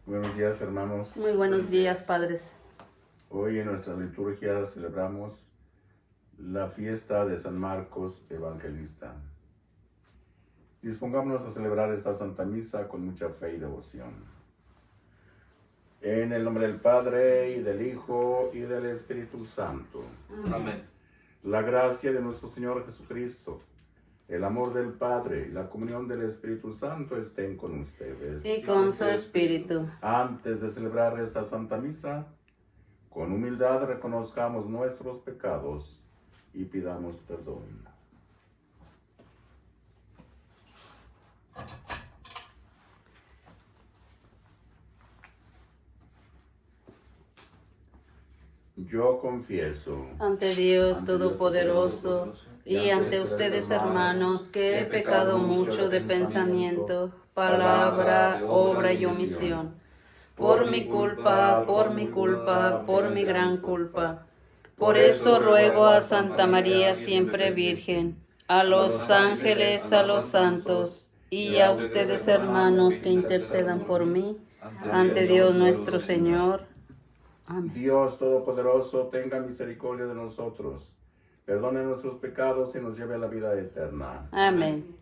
Buenos días, hermanos. Muy buenos días, padres. Hoy en nuestra liturgia celebramos la fiesta de San Marcos Evangelista. Dispongámonos a celebrar esta Santa Misa con mucha fe y devoción. En el nombre del Padre, y del Hijo, y del Espíritu Santo. Amén. La gracia de nuestro Señor Jesucristo, el amor del Padre y la comunión del Espíritu Santo estén con ustedes. Y con su espíritu. Antes de celebrar esta Santa Misa, con humildad reconozcamos nuestros pecados y pidamos perdón. Yo confieso Ante Dios Todopoderoso y ante ustedes, hermanos, que he pecado mucho de pensamiento, palabra, obra y omisión. Por mi culpa, por mi culpa, por mi gran culpa. Por eso ruego a Santa María siempre Virgen, a los ángeles, a los santos, y a ustedes, hermanos, que intercedan por mí, ante Dios nuestro Señor. Amén. Dios Todopoderoso, tenga misericordia de nosotros, perdone nuestros pecados y nos lleve a la vida eterna. Amén.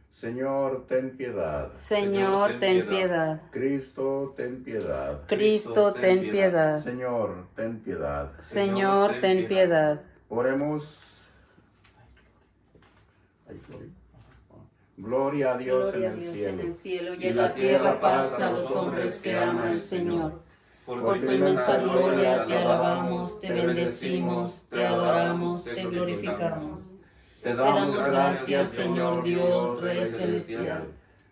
Señor, ten piedad. Señor, ten piedad. Cristo, ten piedad. Cristo, ten piedad. Señor, ten piedad. Señor, ten piedad. Oremos. Gloria a Dios, Gloria a en, Dios el en el cielo. cielo y en la tierra paz a los hombres que aman al Señor. Por tu inmensa gloria te alabamos, te bendecimos, te adoramos, te glorificamos. Te damos gracias, Señor Dios, Rey celestial,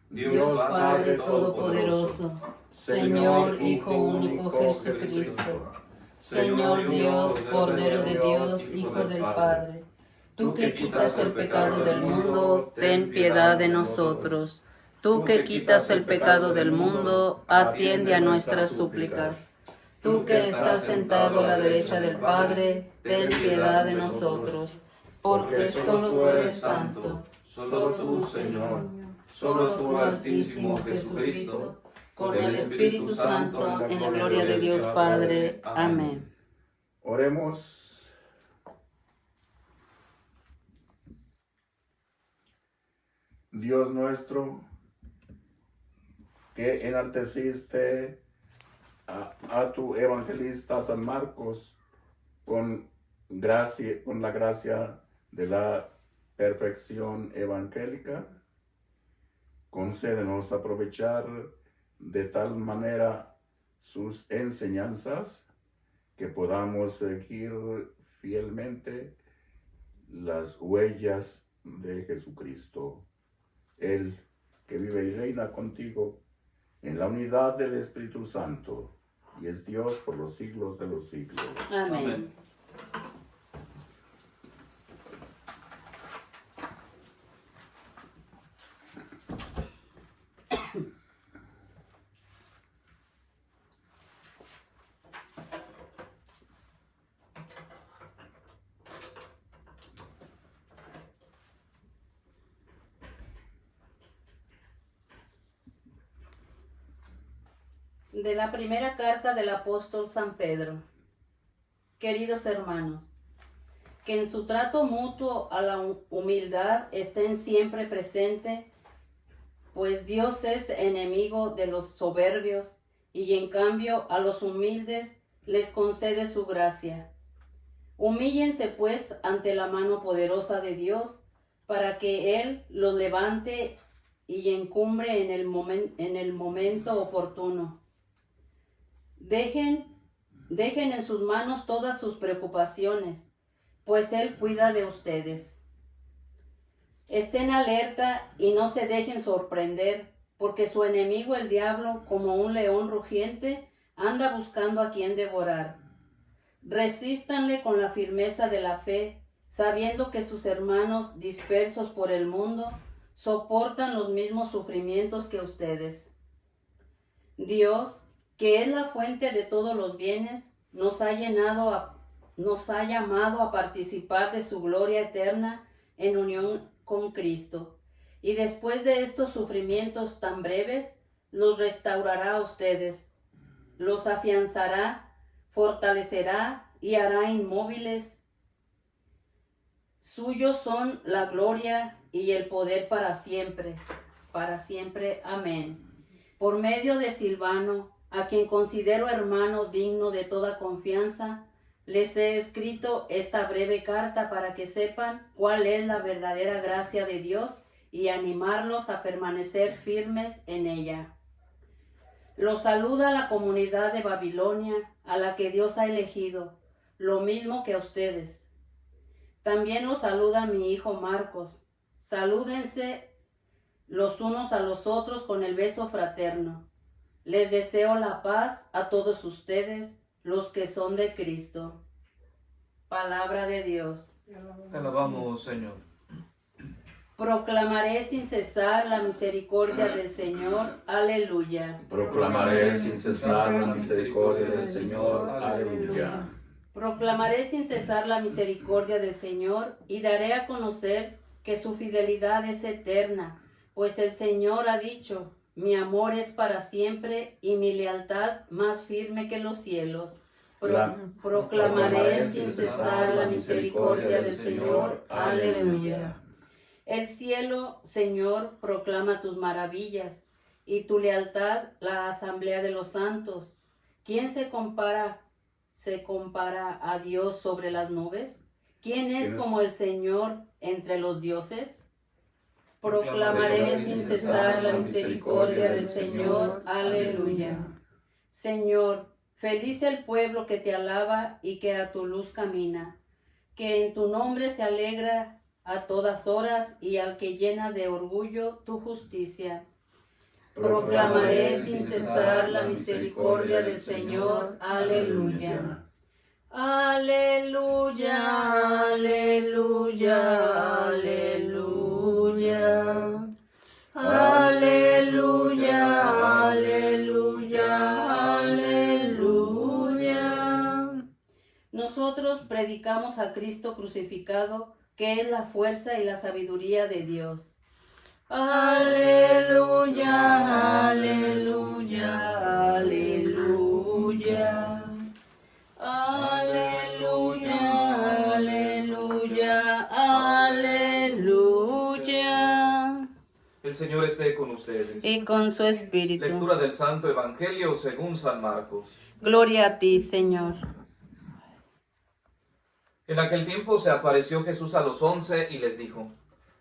Dios Padre Todopoderoso, Señor Hijo único Jesucristo, Señor Dios, Cordero de Dios, Hijo del Padre. Tú que quitas el pecado del mundo, ten piedad de nosotros. Tú que quitas el pecado del mundo, atiende a nuestras súplicas. Tú que estás sentado a la derecha del Padre, ten piedad de nosotros. Porque solo tú eres santo, solo tú, Señor, solo tú, Altísimo Jesucristo, con el Espíritu Santo, en la gloria de Dios Padre. Amén. Oremos. Dios nuestro, que enalteciste a tu evangelista San Marcos con la gracia de la perfección evangélica, concédenos aprovechar de tal manera sus enseñanzas que podamos seguir fielmente las huellas de Jesucristo, Él que vive y reina contigo en la unidad del Espíritu Santo, y es Dios por los siglos de los siglos. Amén. De la primera carta del apóstol San Pedro. Queridos hermanos, que en su trato mutuo a la humildad estén siempre presentes, pues Dios es enemigo de los soberbios y en cambio a los humildes les concede su gracia. Humíllense pues ante la mano poderosa de Dios para que Él los levante y encumbre en el momento oportuno. Dejen en sus manos todas sus preocupaciones, pues Él cuida de ustedes. Estén alerta y no se dejen sorprender, porque su enemigo el diablo, como un león rugiente, anda buscando a quien devorar. Resístanle con la firmeza de la fe, sabiendo que sus hermanos dispersos por el mundo soportan los mismos sufrimientos que ustedes. Dios, que es la fuente de todos los bienes, nos ha llamado a participar de su gloria eterna en unión con Cristo. Y después de estos sufrimientos tan breves, los restaurará a ustedes, los afianzará, fortalecerá y hará inmóviles. Suyos son la gloria y el poder para siempre. Amén. Por medio de Silvano, a quien considero hermano digno de toda confianza, les he escrito esta breve carta para que sepan cuál es la verdadera gracia de Dios y animarlos a permanecer firmes en ella. Los saluda la comunidad de Babilonia, a la que Dios ha elegido, lo mismo que a ustedes. También los saluda mi hijo Marcos. Salúdense los unos a los otros con el beso fraterno. Les deseo la paz a todos ustedes, los que son de Cristo. Palabra de Dios. Te alabamos, Señor. Proclamaré sin cesar la misericordia del Señor. Aleluya. Proclamaré sin cesar la misericordia del Señor. Aleluya. Proclamaré sin cesar la misericordia del Señor y daré a conocer que su fidelidad es eterna, pues el Señor ha dicho: mi amor es para siempre y mi lealtad más firme que los cielos. Proclamaré sin cesar la misericordia del Señor. Aleluya. El cielo, Señor, proclama tus maravillas, y tu lealtad la asamblea de los santos. ¿Quién se compara a Dios sobre las nubes? ¿Quién es como el Señor entre los dioses? Proclamaré sin cesar la misericordia del Señor. Aleluya. Señor, feliz el pueblo que te alaba y que a tu luz camina, que en tu nombre se alegra a todas horas y al que llena de orgullo tu justicia. Proclamaré sin cesar la misericordia del Señor. Aleluya. Aleluya, aleluya, aleluya. Aleluya, aleluya, aleluya. Nosotros predicamos a Cristo crucificado, que es la fuerza y la sabiduría de Dios. Aleluya, aleluya, aleluya. Aleluya, aleluya, aleluya. El Señor esté con ustedes. Y con su espíritu. Lectura del Santo Evangelio según San Marcos. Gloria a ti, Señor. En aquel tiempo se apareció Jesús a los 11 y les dijo: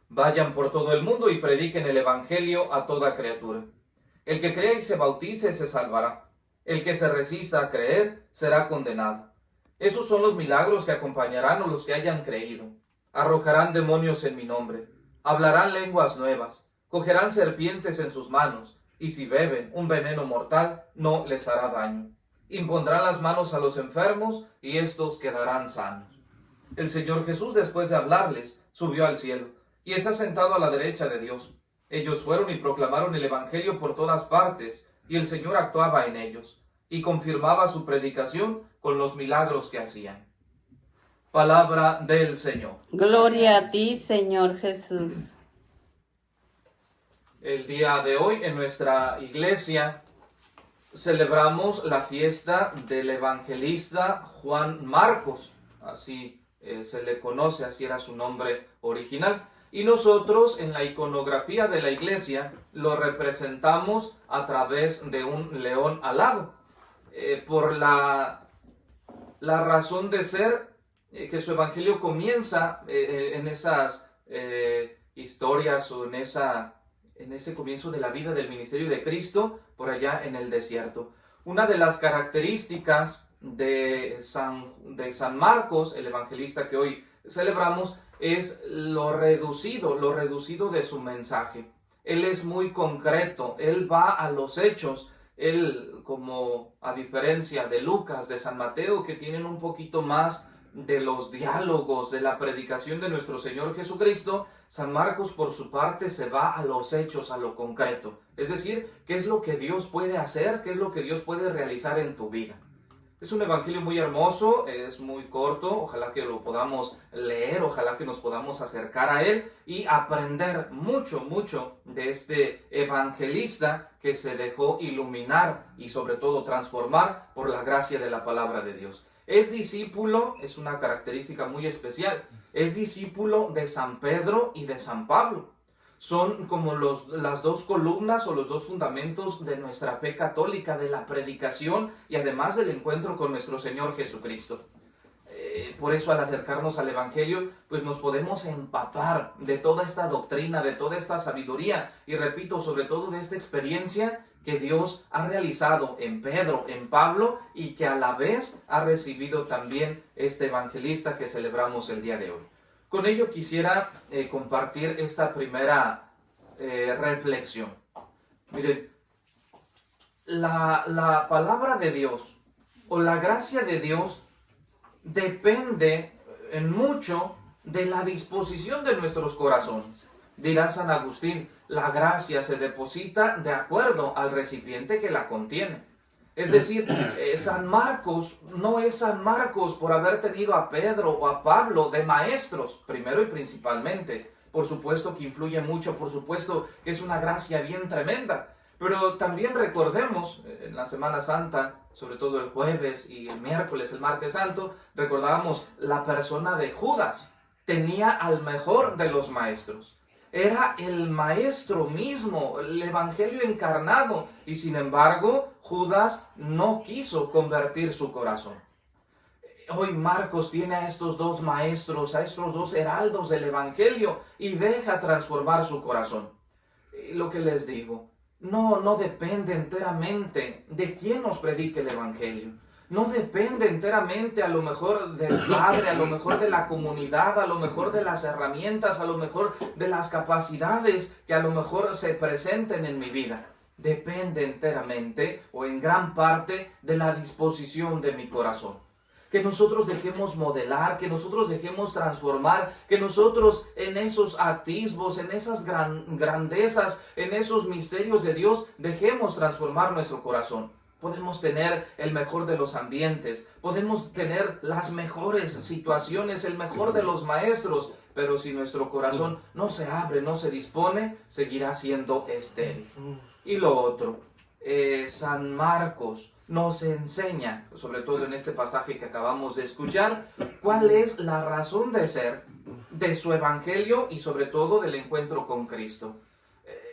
vayan por todo el mundo y prediquen el Evangelio a toda criatura. El que crea y se bautice se salvará. El que se resista a creer será condenado. Esos son los milagros que acompañarán a los que hayan creído. Arrojarán demonios en mi nombre. Hablarán lenguas nuevas. Cogerán serpientes en sus manos. Y si beben un veneno mortal, no les hará daño. Impondrán las manos a los enfermos y estos quedarán sanos. El Señor Jesús, después de hablarles, subió al cielo y está sentado a la derecha de Dios. Ellos fueron y proclamaron el Evangelio por todas partes, y el Señor actuaba en ellos, y confirmaba su predicación con los milagros que hacían. Palabra del Señor. Gloria a ti, Señor Jesús. El día de hoy en nuestra iglesia celebramos la fiesta del evangelista Juan Marcos, así se le conoce, así era su nombre original. Y nosotros en la iconografía de la iglesia lo representamos a través de un león alado, por la razón de ser que su evangelio comienza en esas historias o en ese comienzo de la vida del ministerio de Cristo por allá en el desierto. Una de las características de San Marcos, el evangelista que hoy celebramos, es lo reducido de su mensaje. Él es muy concreto, él va a los hechos. Él, como a diferencia de Lucas, de San Mateo, que tienen un poquito más de los diálogos, de la predicación de nuestro Señor Jesucristo, San Marcos por su parte se va a los hechos, a lo concreto. Es decir, ¿qué es lo que Dios puede hacer? ¿Qué es lo que Dios puede realizar en tu vida? Es un evangelio muy hermoso, es muy corto, ojalá que lo podamos leer, ojalá que nos podamos acercar a él y aprender mucho, mucho de este evangelista que se dejó iluminar y sobre todo transformar por la gracia de la palabra de Dios. Es discípulo, es una característica muy especial, es discípulo de San Pedro y de San Pablo. Son como las dos columnas o los dos fundamentos de nuestra fe católica, de la predicación y además del encuentro con nuestro Señor Jesucristo. Por eso al acercarnos al Evangelio, pues nos podemos empapar de toda esta doctrina, de toda esta sabiduría y repito, sobre todo de esta experiencia que Dios ha realizado en Pedro, en Pablo y que a la vez ha recibido también este evangelista que celebramos el día de hoy. Con ello quisiera compartir esta primera reflexión. Miren, la palabra de Dios o la gracia de Dios depende en mucho de la disposición de nuestros corazones. Dirá San Agustín, la gracia se deposita de acuerdo al recipiente que la contiene. Es decir, San Marcos no es San Marcos por haber tenido a Pedro o a Pablo de maestros, primero y principalmente. Por supuesto que influye mucho, por supuesto que es una gracia bien tremenda. Pero también recordemos, en la Semana Santa, sobre todo el jueves y el miércoles, el martes santo, recordábamos la persona de Judas. Tenía al mejor de los maestros. Era el maestro mismo, el evangelio encarnado, y sin embargo, Judas no quiso convertir su corazón. Hoy Marcos tiene a estos dos maestros, a estos dos heraldos del evangelio, y deja transformar su corazón. Lo que les digo, no depende enteramente de quién nos predique el evangelio. No depende enteramente a lo mejor del padre, a lo mejor de la comunidad, a lo mejor de las herramientas, a lo mejor de las capacidades que a lo mejor se presenten en mi vida. Depende enteramente o en gran parte de la disposición de mi corazón. Que nosotros dejemos modelar, que nosotros dejemos transformar, que nosotros en esos atisbos, en esas grandezas, en esos misterios de Dios, dejemos transformar nuestro corazón. Podemos tener el mejor de los ambientes, podemos tener las mejores situaciones, el mejor de los maestros, pero si nuestro corazón no se abre, no se dispone, seguirá siendo estéril. Y lo otro, San Marcos nos enseña, sobre todo en este pasaje que acabamos de escuchar, cuál es la razón de ser de su evangelio y sobre todo del encuentro con Cristo.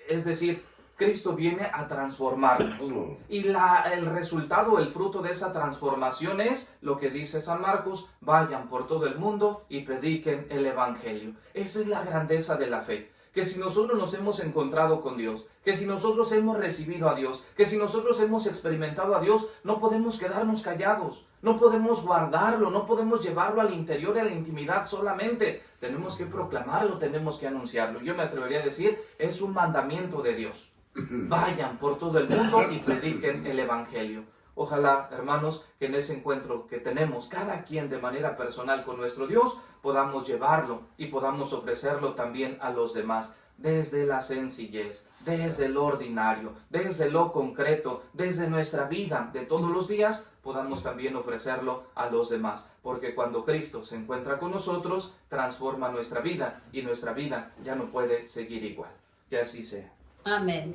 Es decir, Cristo viene a transformarnos. Y el resultado, el fruto de esa transformación es lo que dice San Marcos: vayan por todo el mundo y prediquen el evangelio. Esa es la grandeza de la fe. Que si nosotros nos hemos encontrado con Dios, que si nosotros hemos recibido a Dios, que si nosotros hemos experimentado a Dios, no podemos quedarnos callados, no podemos guardarlo, no podemos llevarlo al interior y a la intimidad solamente. Tenemos que proclamarlo, tenemos que anunciarlo. Yo me atrevería a decir, es un mandamiento de Dios. Vayan por todo el mundo y prediquen el evangelio. Ojalá, hermanos, que en ese encuentro que tenemos cada quien de manera personal con nuestro Dios, podamos llevarlo y podamos ofrecerlo también a los demás, desde la sencillez, desde lo ordinario, desde lo concreto, desde nuestra vida de todos los días, podamos también ofrecerlo a los demás, porque cuando Cristo se encuentra con nosotros, transforma nuestra vida y nuestra vida ya no puede seguir igual. Que así sea. Amén.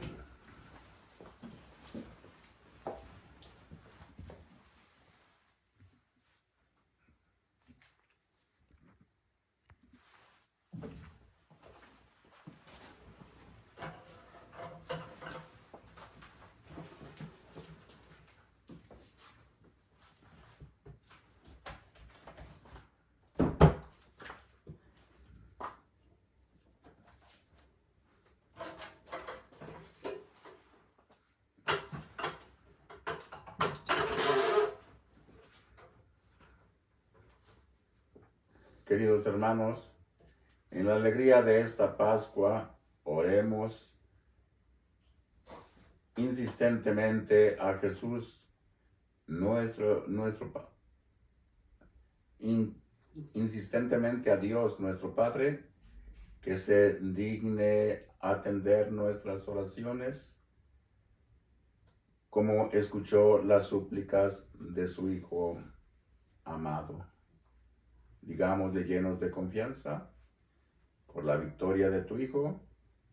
Queridos hermanos, en la alegría de esta Pascua, oremos insistentemente a Jesús, insistentemente a Dios, nuestro Padre, que se digne atender nuestras oraciones como escuchó las súplicas de su Hijo amado. Digámosle llenos de confianza, por la victoria de tu Hijo,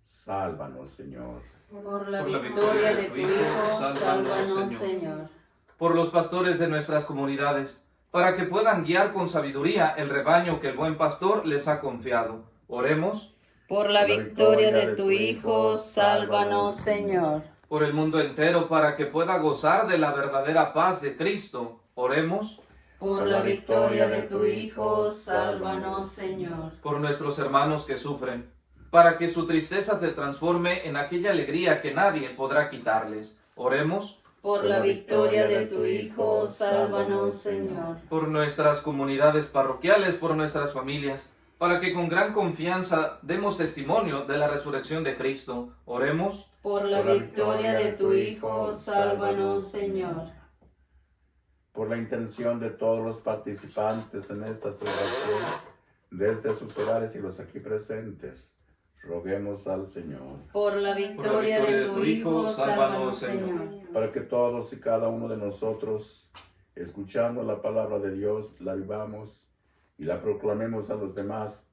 sálvanos, Señor. Por la victoria de tu Hijo, sálvanos, Señor. Por los pastores de nuestras comunidades, para que puedan guiar con sabiduría el rebaño que el buen pastor les ha confiado. Oremos. Por la victoria de tu Hijo, sálvanos, Señor. Por el mundo entero, para que pueda gozar de la verdadera paz de Cristo. Oremos. Por la victoria de tu Hijo, sálvanos, Señor. Por nuestros hermanos que sufren, para que su tristeza se transforme en aquella alegría que nadie podrá quitarles. Oremos. Por la victoria de tu Hijo, sálvanos, Señor. Por nuestras comunidades parroquiales, por nuestras familias, para que con gran confianza demos testimonio de la resurrección de Cristo. Oremos. Por la victoria de tu Hijo, sálvanos, Señor. Por la intención de todos los participantes en esta celebración, desde sus hogares y los aquí presentes, roguemos al Señor. Por la victoria de tu Hijo, sálvanos, Señor. Para que todos y cada uno de nosotros, escuchando la palabra de Dios, la vivamos y la proclamemos a los demás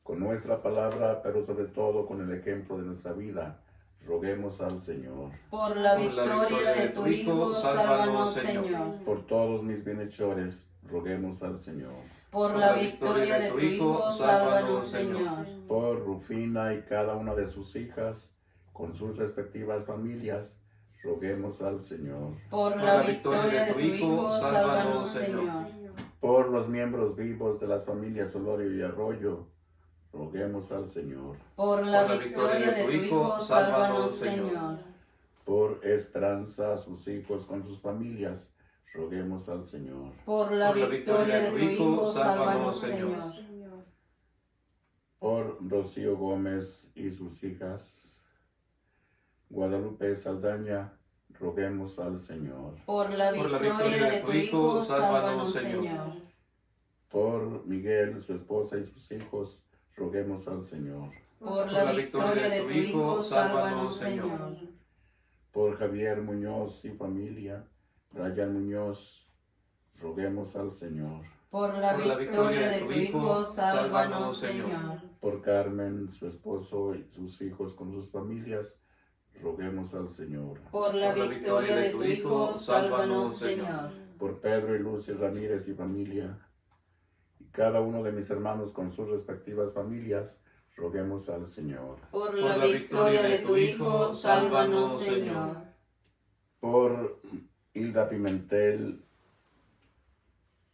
con nuestra palabra, pero sobre todo con el ejemplo de nuestra vida. Roguemos al Señor. Por la victoria de tu Hijo, sálvanos, Señor. Por todos mis bienhechores, roguemos al Señor. Por la victoria de tu Hijo, sálvanos, Señor. Por Rufina y cada una de sus hijas, con sus respectivas familias, roguemos al Señor. Por la victoria de tu Hijo, sálvanos, Señor. Por los miembros vivos de las familias Olorio y Arroyo, roguemos al Señor. Por la victoria de tu Hijo, sálvanos, Señor. Por Esperanza, sus hijos con sus familias, roguemos al Señor. Por la victoria de tu Hijo, sálvanos, Señor. Por Rocío Gómez y sus hijas, Guadalupe Saldaña, roguemos al Señor. Por la victoria de tu Hijo, sálvanos, Señor. Por Miguel, su esposa y sus hijos, roguemos al Señor. Por la victoria de tu Hijo, sálvanos, Señor. Por Javier Muñoz y familia, Brian Muñoz, roguemos al Señor. Por la victoria de tu Hijo, sálvanos, Señor. Por Carmen, su esposo y sus hijos con sus familias, roguemos al Señor. Por la victoria de tu Hijo, sálvanos, Señor. Por Pedro y Lucy Ramírez y familia, y cada uno de mis hermanos con sus respectivas familias, roguemos al Señor. Por la victoria de tu Hijo, sálvanos, Señor. Por Hilda Pimentel,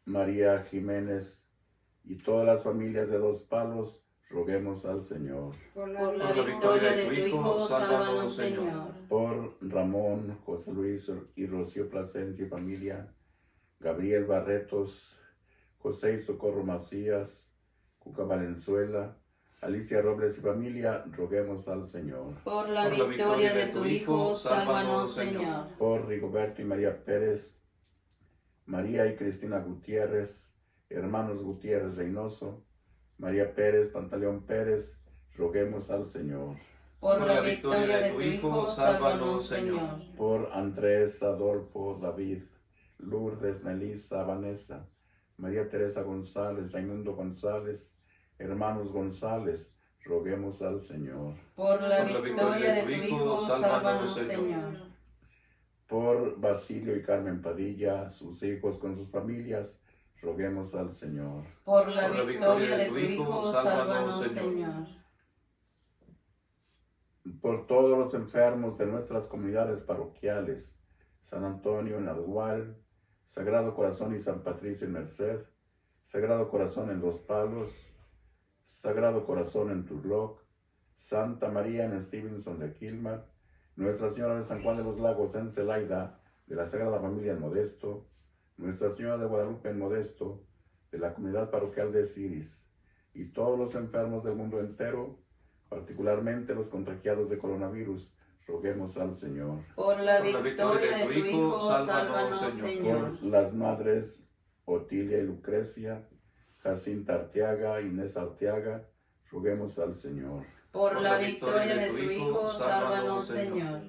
María Jiménez y todas las familias de Dos Palos, roguemos al Señor. Por la victoria de tu Hijo, sálvanos, Señor. Por Ramón, José Luis y Rocío Plasencia y familia, Gabriel Barretos, José y Socorro Macías, Cuca Valenzuela, Alicia Robles y familia, roguemos al Señor. Por la victoria de tu Hijo, sálvanos, Señor. Por Rigoberto y María Pérez, María y Cristina Gutiérrez, hermanos Gutiérrez Reynoso, María Pérez, Pantaleón Pérez, roguemos al Señor. Por la victoria de tu Hijo, sálvanos, Señor. Por Andrés, Adolfo, David, Lourdes, Melissa, Vanessa, María Teresa González, Raimundo González, hermanos González, roguemos al Señor. Por la victoria de tu Hijo, sálvanos, Señor. Por Basilio y Carmen Padilla, sus hijos con sus familias, roguemos al Señor. Por la victoria de tu Hijo, sálvanos, Señor. Por todos los enfermos de nuestras comunidades parroquiales, San Antonio en Algual, Sagrado Corazón y San Patricio en Merced, Sagrado Corazón en Dos Palos, Sagrado Corazón en Turlock, Santa María en Stevenson de Quilmar, Nuestra Señora de San Juan de los Lagos en Celaida, de la Sagrada Familia en Modesto, Nuestra Señora de Guadalupe en Modesto, de la comunidad parroquial de Siris, y todos los enfermos del mundo entero, particularmente los contagiados de coronavirus, roguemos al Señor. Por la victoria de tu Hijo, sálvanos, Señor. Por las madres Otilia y Lucrecia, Jacinta Arteaga, Inés Arteaga, roguemos al Señor. Por la victoria de tu Hijo, sálvanos, Señor.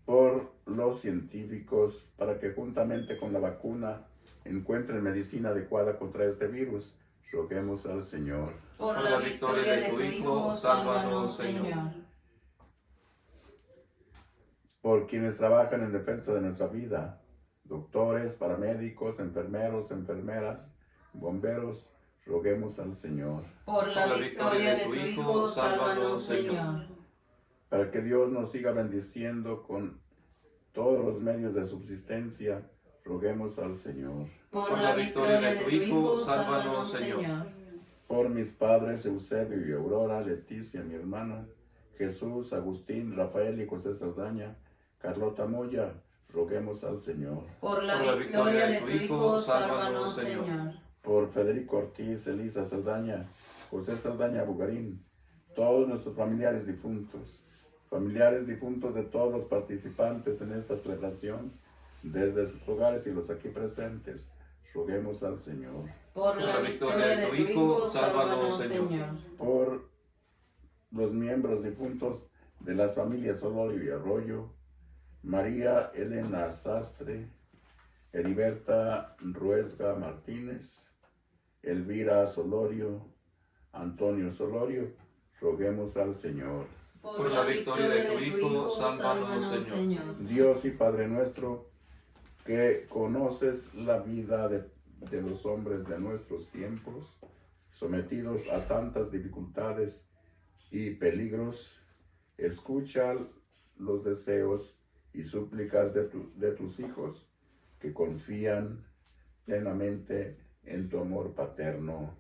por los científicos para que juntamente con la vacuna encuentren medicina adecuada contra este virus. Roguemos al Señor. Por la victoria de tu Hijo, sálvanos, Señor. Por quienes trabajan en defensa de nuestra vida, doctores, paramédicos, enfermeros, enfermeras, bomberos, roguemos al Señor. Por la victoria de tu Hijo, sálvanos, Señor. Para que Dios nos siga bendiciendo con todos los medios de subsistencia, roguemos al Señor. Por la victoria de tu Hijo, sálvanos, Señor. Por mis padres Eusebio y Aurora, Leticia, mi hermana, Jesús, Agustín, Rafael y José Saldaña, Carlota Moya, roguemos al Señor. Por la victoria de tu Hijo, sálvanos, Señor. Por Federico Ortiz, Elisa Saldaña, José Saldaña Bugarín, todos nuestros familiares difuntos de todos los participantes en esta celebración, desde sus hogares y los aquí presentes, roguemos al Señor. Por la victoria de tu Hijo, sálvanos, Señor. Por los miembros difuntos de las familias Olorio y Arroyo, María Elena Sastre, Heriberta Ruesga Martínez, Elvira Solorio, Antonio Solorio, roguemos al Señor. Por la victoria de tu Hijo, sálvanos, Señor. Dios y Padre nuestro, que conoces la vida de los hombres de nuestros tiempos, sometidos a tantas dificultades y peligros, escucha los deseos y súplicas de tus hijos que confían plenamente en tu amor paterno.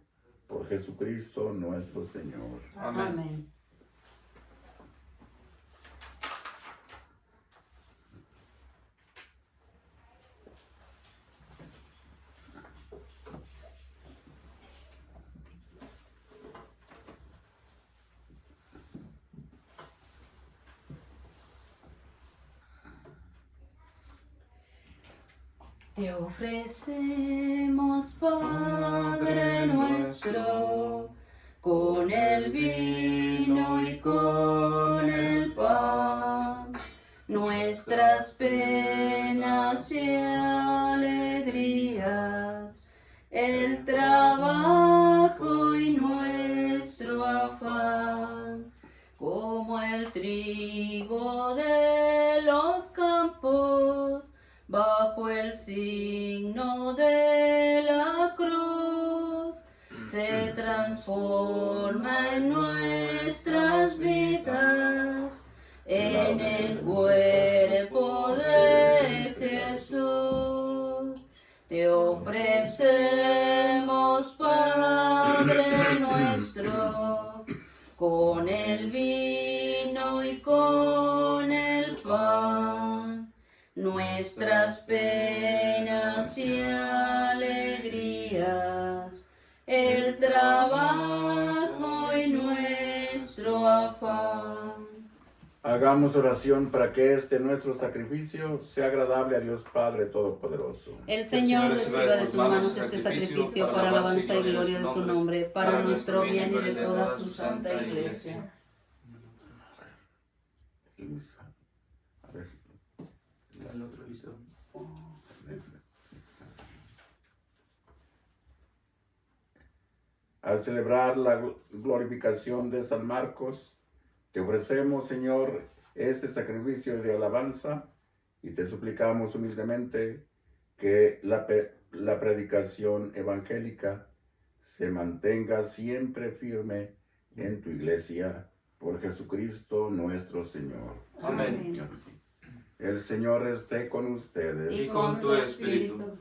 Por Jesucristo nuestro Señor. Amén. Te ofrecemos, Padre nuestro, con el vino y con el pan, nuestras penas y alegrías, el trabajo y nuestro afán, como el trigo de los campos, bajo el signo de la cruz, se transforma en nuestras vidas, en el cuerpo de Jesús. Te ofrecemos, Padre nuestro, con el vino y con el pan, nuestras penas y alegrías, el trabajo y nuestro afán. Hagamos oración para que este nuestro sacrificio sea agradable a Dios Padre Todopoderoso. El Señor reciba de tus manos este sacrificio para alabanza y gloria de su nombre, para nuestro bien y de toda su santa iglesia. A ver. El otro listo. Al celebrar la glorificación de San Marcos, te ofrecemos, Señor, este sacrificio de alabanza y te suplicamos humildemente que la predicación evangélica se mantenga siempre firme en tu iglesia, por Jesucristo nuestro Señor. Amén. El Señor esté con ustedes. Y con tu espíritu.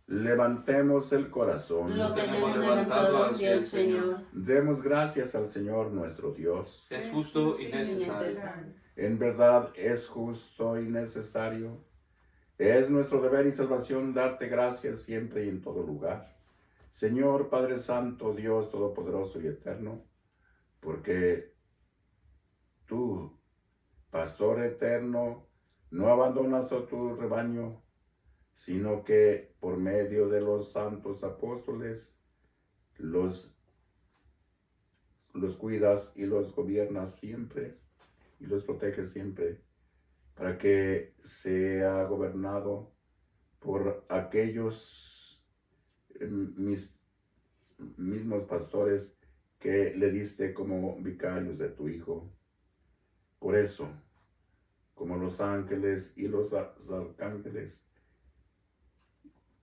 Levantemos el corazón. Lo tenemos levantado hacia el Señor. Demos gracias al Señor nuestro Dios. Es justo y necesario. En verdad es justo y necesario. Es nuestro deber y salvación darte gracias siempre y en todo lugar. Señor Padre Santo, Dios Todopoderoso y Eterno, porque tú, Pastor eterno, no abandonas a tu rebaño, sino que por medio de los santos apóstoles los cuidas y los gobiernas siempre y los proteges siempre, para que sea gobernado por aquellos mis mismos pastores que le diste como vicarios de tu Hijo. Por eso, como los ángeles y los arcángeles,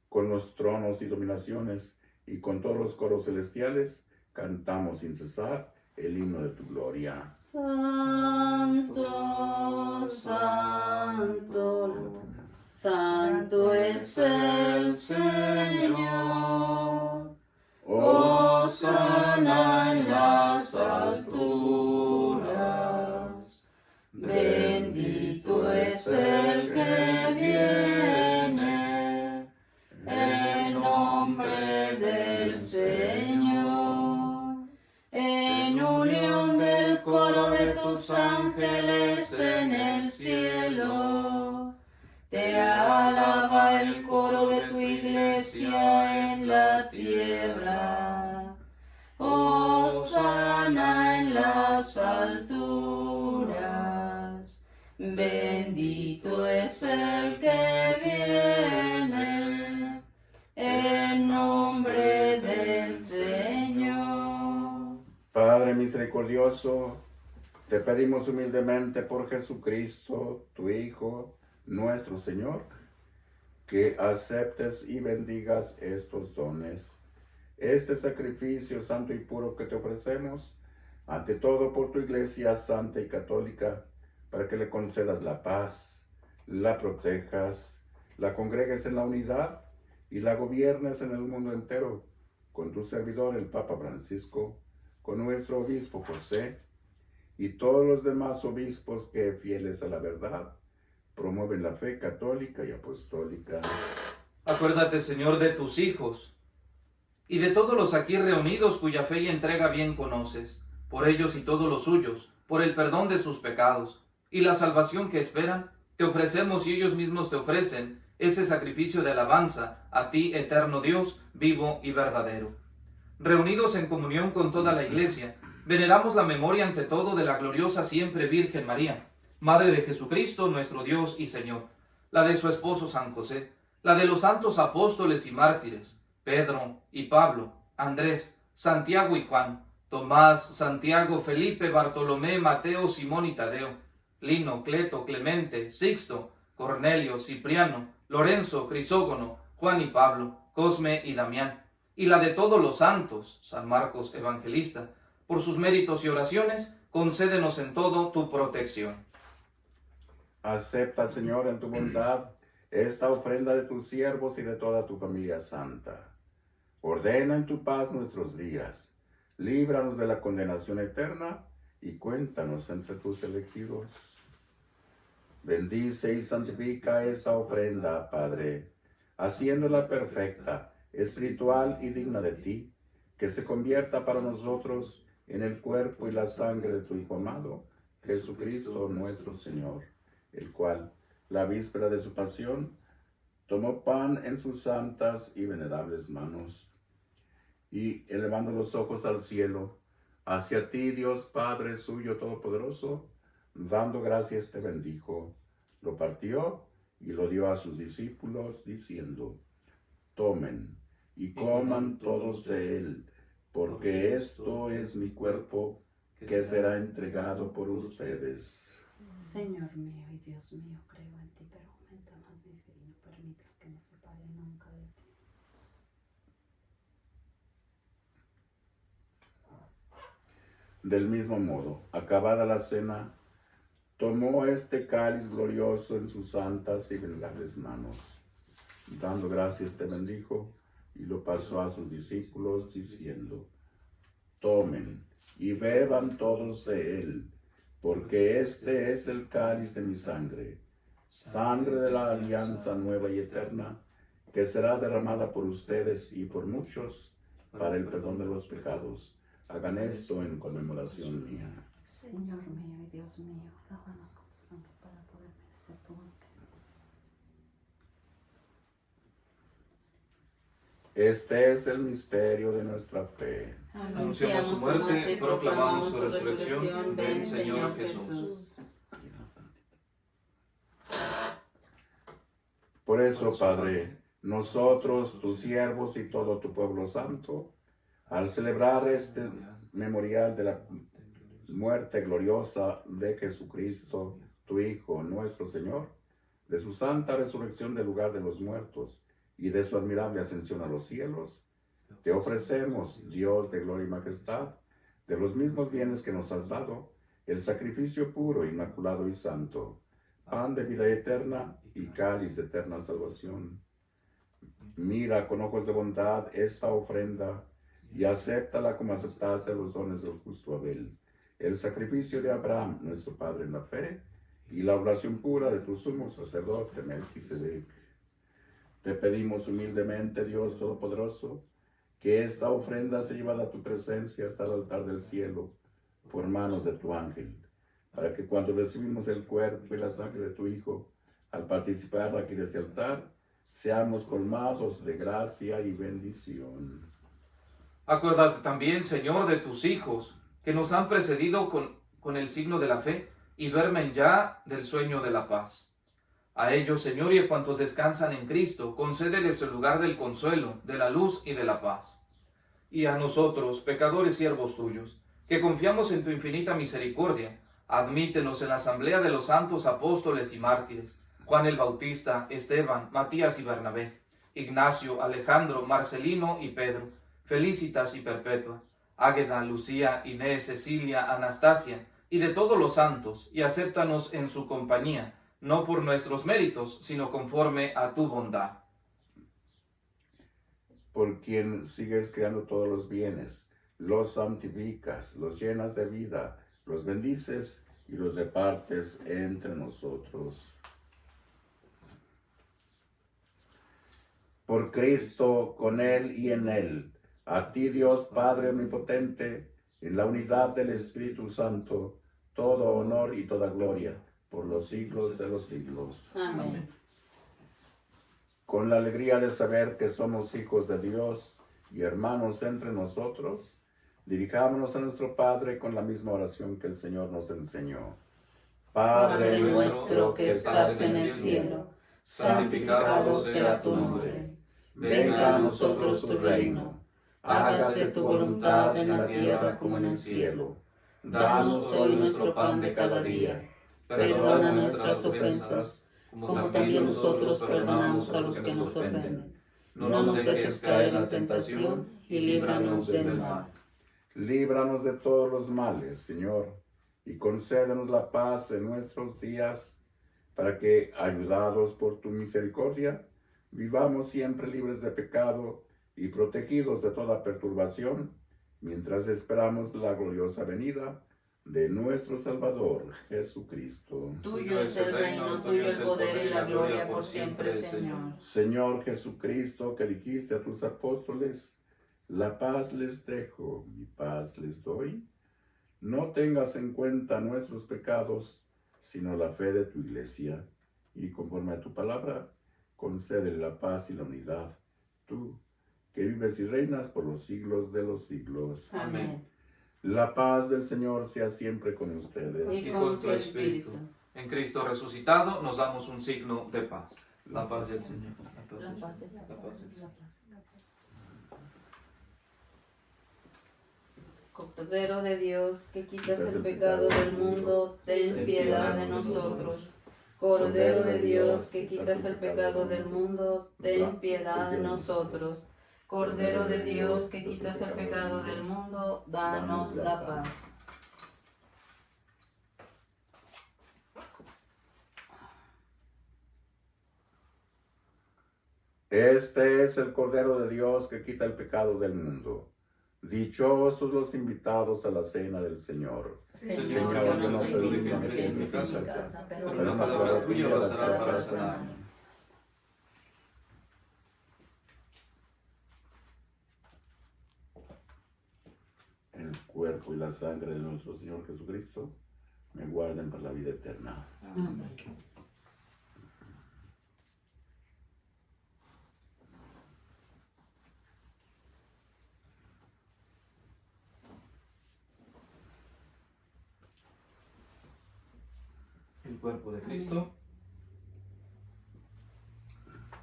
con los tronos y dominaciones y con todos los coros celestiales, cantamos sin cesar el himno de tu gloria. Santo, santo, santo es el Señor. Hosana en las alturas. Bendito es el que viene en nombre del Señor. En unión del coro de tus ángeles en el cielo, te alaba el coro de tu iglesia en la tierra. Hosana en las alturas. Bendito es el que viene en nombre del Señor. Padre misericordioso, te pedimos humildemente por Jesucristo, tu Hijo, nuestro Señor, que aceptes y bendigas estos dones, este sacrificio santo y puro que te ofrecemos, ante todo por tu Iglesia santa y católica, para que le concedas la paz, la protejas, la congregues en la unidad y la gobiernes en el mundo entero, con tu servidor el Papa Francisco, con nuestro obispo José y todos los demás obispos que, fieles a la verdad, promueven la fe católica y apostólica. Acuérdate, Señor, de tus hijos y de todos los aquí reunidos cuya fe y entrega bien conoces, por ellos y todos los suyos, por el perdón de sus pecados y la salvación que esperan, te ofrecemos y ellos mismos te ofrecen ese sacrificio de alabanza a ti, eterno Dios, vivo y verdadero. Reunidos en comunión con toda la Iglesia, veneramos la memoria ante todo de la gloriosa siempre Virgen María, Madre de Jesucristo, nuestro Dios y Señor, la de su esposo San José, la de los santos apóstoles y mártires, Pedro y Pablo, Andrés, Santiago y Juan, Tomás, Santiago, Felipe, Bartolomé, Mateo, Simón y Tadeo, Lino, Cleto, Clemente, Sixto, Cornelio, Cipriano, Lorenzo, Crisógono, Juan y Pablo, Cosme y Damián, y la de todos los santos, San Marcos Evangelista. Por sus méritos y oraciones, concédenos en todo tu protección. Acepta, Señor, en tu bondad esta ofrenda de tus siervos y de toda tu familia santa. Ordena en tu paz nuestros días. Líbranos de la condenación eterna y cuéntanos entre tus elegidos. Bendice y santifica esta ofrenda, Padre, haciéndola perfecta, espiritual y digna de ti, que se convierta para nosotros en el cuerpo y la sangre de tu Hijo amado, Jesucristo nuestro Señor, el cual, la víspera de su pasión, tomó pan en sus santas y venerables manos, y elevando los ojos al cielo, hacia ti, Dios Padre suyo todopoderoso, dando gracias te bendijo, lo partió y lo dio a sus discípulos, diciendo: tomen y coman todos de él, porque esto es mi cuerpo que será entregado por ustedes. Señor mío y Dios mío, creo en ti, pero aumenta más mi fe y no permitas que me separe nunca de ti. Del mismo modo, acabada la cena, tomó este cáliz glorioso en sus santas y venerables manos. Dando gracias te bendijo y lo pasó a sus discípulos, diciendo: tomen y beban todos de él, porque este es el cáliz de mi sangre, sangre de la alianza nueva y eterna, que será derramada por ustedes y por muchos para el perdón de los pecados. Hagan esto en conmemoración mía. Señor mío y Dios mío, lávanos con tu sangre para poder merecer tu banquete. Este es el misterio de nuestra fe. Anunciamos su muerte y proclamamos su resurrección. Ven, Señor Jesús. Por eso, Padre, nosotros, tus siervos y todo tu pueblo santo, al celebrar este memorial de la muerte gloriosa de Jesucristo, tu Hijo, nuestro Señor, de su santa resurrección del lugar de los muertos y de su admirable ascensión a los cielos, te ofrecemos, Dios de gloria y majestad, de los mismos bienes que nos has dado, el sacrificio puro, inmaculado y santo, pan de vida eterna y cáliz de eterna salvación. Mira con ojos de bondad esta ofrenda y acéptala como aceptaste los dones del justo Abel, el sacrificio de Abraham, nuestro padre en la fe, y la oración pura de tu sumo sacerdote Melquisedec. Te pedimos humildemente, Dios Todopoderoso, que esta ofrenda sea llevada a tu presencia hasta el altar del cielo por manos de tu ángel, para que cuando recibimos el cuerpo y la sangre de tu Hijo, al participar aquí de este altar, seamos colmados de gracia y bendición. Acuérdate también, Señor, de tus hijos, que nos han precedido con el signo de la fe y duermen ya del sueño de la paz. A ellos, Señor, y a cuantos descansan en Cristo, concédeles el lugar del consuelo, de la luz y de la paz. Y a nosotros, pecadores siervos tuyos, que confiamos en tu infinita misericordia, admítenos en la asamblea de los santos apóstoles y mártires, Juan el Bautista, Esteban, Matías y Bernabé, Ignacio, Alejandro, Marcelino y Pedro, Felicitas y Perpetua, Águeda, Lucía, Inés, Cecilia, Anastasia, y de todos los santos, y acéptanos en su compañía, no por nuestros méritos, sino conforme a tu bondad. Por quien sigues creando todos los bienes, los santificas, los llenas de vida, los bendices y los repartes entre nosotros. Por Cristo, con Él y en Él, a ti Dios Padre Omnipotente, en la unidad del Espíritu Santo, todo honor y toda gloria, por los siglos de los siglos. Amén. Con la alegría de saber que somos hijos de Dios y hermanos entre nosotros, dirijámonos a nuestro Padre con la misma oración que el Señor nos enseñó. Padre nuestro que estás en el cielo, santificado sea tu nombre. Venga a nosotros tu reino. Hágase tu voluntad en la tierra como en el cielo. Danos hoy nuestro pan de cada día. Perdona nuestras ofensas, como también nosotros perdonamos a los que nos ofenden. No nos dejes caer en la tentación y líbranos del mal. Líbranos de todos los males, Señor, y concédenos la paz en nuestros días, para que, ayudados por tu misericordia, vivamos siempre libres de pecado y protegidos de toda perturbación, mientras esperamos la gloriosa venida de nuestro Salvador, Jesucristo. Tuyo es el reino, tuyo el poder y la gloria por siempre, Señor. Señor Jesucristo, que dijiste a tus apóstoles, la paz les dejo, mi paz les doy. No tengas en cuenta nuestros pecados, sino la fe de tu iglesia, y conforme a tu palabra, concédele la paz y la unidad, tú, que vives y reinas por los siglos de los siglos. Amén. La paz del Señor sea siempre con ustedes. Y con tu espíritu. En Cristo resucitado nos damos un signo de paz. La paz del Señor. La paz de La paz del Señor. Cordero de Dios, que quitas el pecado del mundo, ten piedad de nosotros. Cordero de Dios, que quitas el pecado del mundo, ten piedad de nosotros. Cordero de Dios, que quitas el pecado del mundo, danos la paz. Este es el Cordero de Dios que quita el pecado del mundo. Dichosos los invitados a la cena del Señor. Señor, yo no soy digno de que entres en mi casa, pero una palabra tuya bastará para sanarme. El cuerpo y la sangre de nuestro Señor Jesucristo me guarden para la vida eterna. Amén. El cuerpo de Cristo.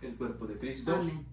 el cuerpo de Cristo. Amén.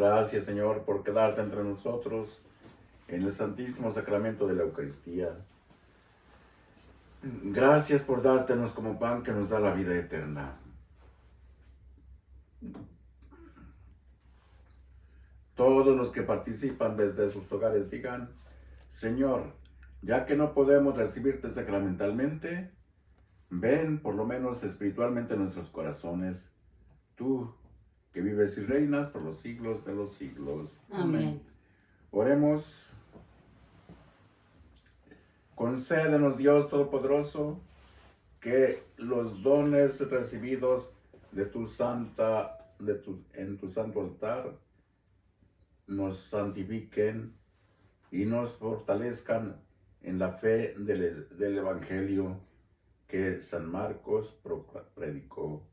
Gracias, Señor, por quedarte entre nosotros en el santísimo sacramento de la Eucaristía. Gracias por dártenos como pan que nos da la vida eterna. Todos los que participan desde sus hogares digan: Señor, ya que no podemos recibirte sacramentalmente, ven por lo menos espiritualmente en nuestros corazones. Tú, que vives y reinas por los siglos de los siglos. Amén. Oremos. Concédenos, Dios Todopoderoso, que los dones recibidos de en tu santo altar nos santifiquen y nos fortalezcan en la fe del Evangelio que San Marcos predicó.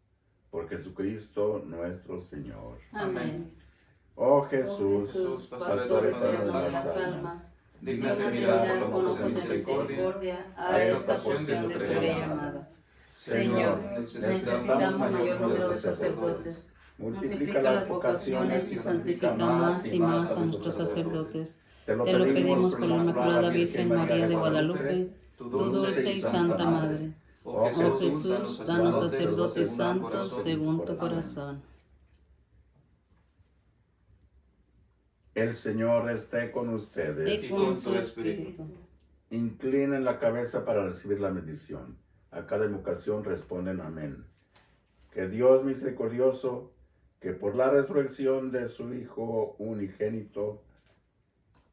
Por Jesucristo nuestro Señor. Amén. Oh Jesús, pastor eterno de las almas, dígnate mirar con ojos de misericordia a esta porción de tu bella llamada. Señor, necesitamos mayor número de sacerdotes. Multiplica las vocaciones y santifica más y más a nuestros sacerdotes. Te lo pedimos por la Inmaculada Virgen María de Guadalupe, tu dulce y santa Madre. Oh Jesús, danos sacerdotes santos según tu corazón. El Señor esté con ustedes. Y con su espíritu. Inclinen la cabeza para recibir la bendición. A cada invocación responden amén. Que Dios misericordioso, que por la resurrección de su Hijo unigénito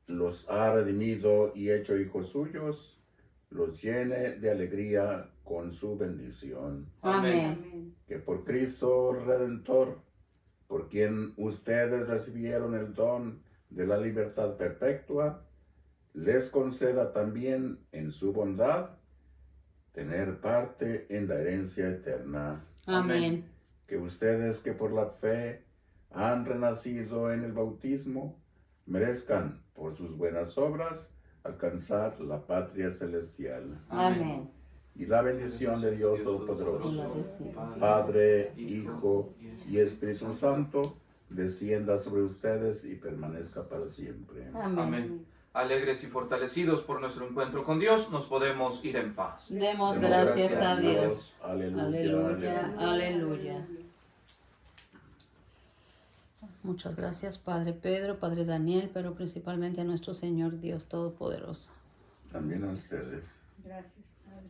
los ha redimido y hecho hijos suyos, los llene de alegría con su bendición. Amén. Que por Cristo Redentor, por quien ustedes recibieron el don de la libertad perpetua, les conceda también en su bondad tener parte en la herencia eterna. Amén. Que ustedes que por la fe han renacido en el bautismo, merezcan por sus buenas obras alcanzar la patria celestial. Amén. Y la bendición de Dios Todopoderoso, Padre, Hijo y Espíritu Santo, descienda sobre ustedes y permanezca para siempre. Amén. Alegres y fortalecidos por nuestro encuentro con Dios, nos podemos ir en paz. Demos gracias a Dios. Aleluya. Aleluya. Aleluya. Muchas gracias, Padre Pedro, Padre Daniel, pero principalmente a nuestro Señor Dios Todopoderoso. También a ustedes. Gracias, Padre.